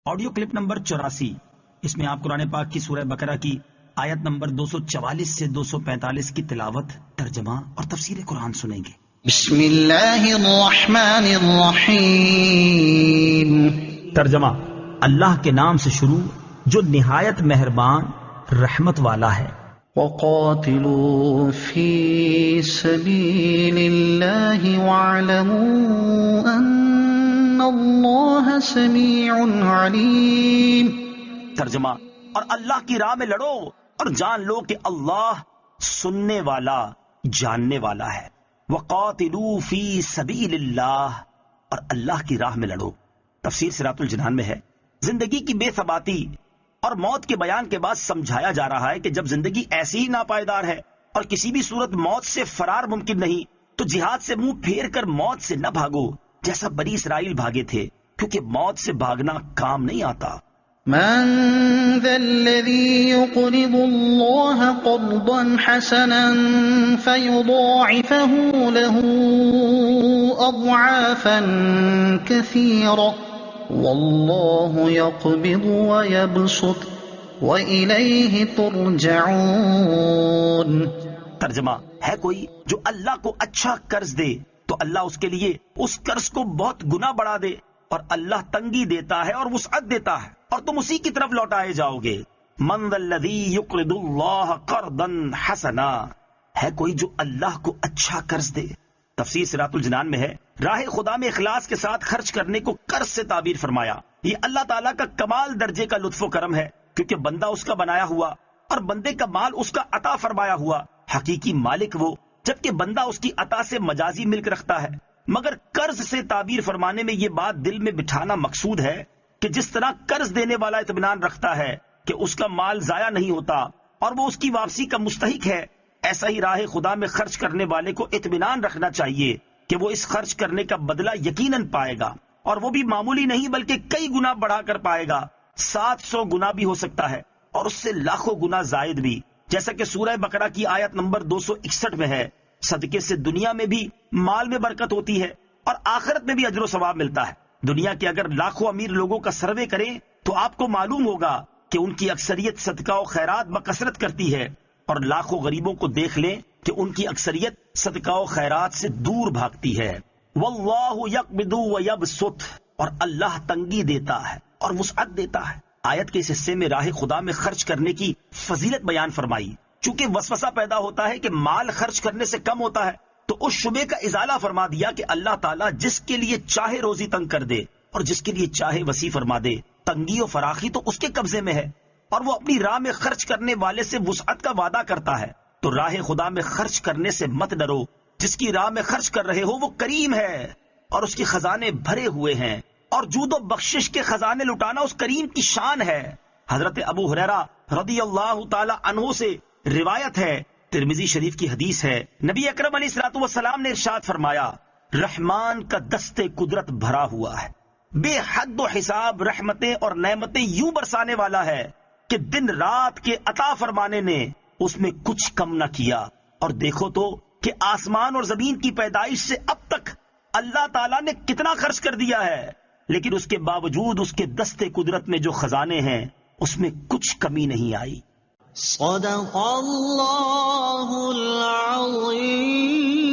Audio clip number 84، اس میں آپ قرآن پاک کی سورہ بقرہ کی آیت نمبر 244 سے 245 کی تلاوت، ترجمہ اور تفسیر قرآن سنیں گے۔ بسم اللہ الرحمن الرحیم۔ ترجمہ: اللہ کے نام سے شروع جو نہایت مہربان رحمت والا ہے۔ وقاتلوا فی سبیل اللہ واعلموا ان اللہ سمیع علیم۔ ترجمہ: اور اللہ کی راہ میں لڑو اور جان لو کہ اللہ سننے والا جاننے والا ہے۔ وقاتلوا فی سبیل اللہ، اور اللہ کی راہ میں لڑو۔ تفسیر صراط الجنان میں ہے، زندگی کی بے ثباتی اور موت کے بیان کے بعد سمجھایا جا رہا ہے کہ جب زندگی ایسی ہی ناپائیدار ہے اور کسی بھی صورت موت سے فرار ممکن نہیں، تو جہاد سے منہ پھیر کر موت سے نہ بھاگو جیسا بنی اسرائیل بھاگے تھے، کیونکہ موت سے بھاگنا کام نہیں آتا۔ من ذا الذي يقرض الله قرضا حسنا فيضاعفه له أضعافا كثيرة والله يقبض ويبسط وإليه ترجعون۔ ترجمہ: ہے کوئی جو اللہ کو اچھا قرض دے تو اللہ اس کے لیے اس قرض کو بہت گنا بڑھا دے، اور اللہ تنگی دیتا ہے اور وسعت دیتا ہے، اور تم اسی کی طرف لوٹائے جاؤ گے۔ من ذا الذی یقرض اللہ قرضا حسنا، ہے کوئی جو اللہ کو اچھا قرض دے۔ تفسیر صراط الجنان میں ہے، راہ خدا میں اخلاص کے ساتھ خرچ کرنے کو قرض سے تعبیر فرمایا۔ یہ اللہ تعالیٰ کا کمال درجے کا لطف و کرم ہے، کیونکہ بندہ اس کا بنایا ہوا اور بندے کا مال اس کا عطا فرمایا ہوا، حقیقی مالک وہ، جبکہ بندہ اس کی عطا سے مجازی ملک رکھتا ہے۔ مگر قرض سے تعبیر فرمانے میں یہ بات دل میں بٹھانا مقصود ہے کہ جس طرح قرض دینے والا اطمینان رکھتا ہے کہ اس کا مال ضائع نہیں ہوتا اور وہ اس کی واپسی کا مستحق ہے، ایسا ہی راہ خدا میں خرچ کرنے والے کو اطمینان رکھنا چاہیے کہ وہ اس خرچ کرنے کا بدلہ یقیناً پائے گا، اور وہ بھی معمولی نہیں بلکہ کئی گنا بڑھا کر پائے گا۔ 700 گنا بھی ہو سکتا ہے اور اس سے لاکھوں گنا زائد بھی، جیسا کہ سورہ بقرہ کی آیت نمبر 261 میں ہے۔ صدقے سے دنیا میں بھی مال میں برکت ہوتی ہے اور آخرت میں بھی اجر و ثواب ملتا ہے۔ دنیا کے اگر لاکھوں امیر لوگوں کا سروے کریں تو آپ کو معلوم ہوگا کہ ان کی اکثریت صدقہ و خیرات بکثرت کرتی ہے، اور لاکھوں غریبوں کو دیکھ لیں کہ ان کی اکثریت صدقہ و خیرات سے دور بھاگتی ہے۔ واللہ یقبض ویبسط، اور اللہ تنگی دیتا ہے اور وسعت دیتا ہے۔ آیت کے اس حصے میں راہ خدا میں خرچ کرنے کی فضیلت بیان فرمائی۔ چونکہ وسوسہ پیدا ہوتا ہے کہ مال خرچ کرنے سے کم ہوتا ہے، تو اس شبے کا ازالہ فرما دیا کہ اللہ تعالیٰ جس کے لیے چاہے روزی تنگ کر دے اور جس کے لیے چاہے وسیع فرما دے۔ تنگی و فراخی تو اس کے قبضے میں ہے، اور وہ اپنی راہ میں خرچ کرنے والے سے وسعت کا وعدہ کرتا ہے۔ تو راہ خدا میں خرچ کرنے سے مت ڈرو، جس کی راہ میں خرچ کر رہے ہو وہ کریم ہے اور اس کے خزانے بھرے ہوئے ہیں، اور جود و بخشش کے خزانے لٹانا اس کریم کی شان ہے۔ حضرت ابو ہریرہ رضی اللہ تعالی عنہ سے روایت ہے، ترمذی شریف کی حدیث ہے، نبی اکرم علیہ الصلوۃ والسلام نے ارشاد فرمایا، رحمان کا دست قدرت بھرا ہوا ہے، بے حد و حساب رحمتیں اور نعمتیں یوں برسانے والا ہے کہ دن رات کے عطا فرمانے نے اس میں کچھ کم نہ کیا۔ اور دیکھو تو کہ آسمان اور زمین کی پیدائش سے اب تک اللہ تعالیٰ نے کتنا خرچ کر دیا ہے، لیکن اس کے باوجود اس کے دست قدرت میں جو خزانے ہیں اس میں کچھ کمی نہیں آئی۔ صدق اللہ العظیم۔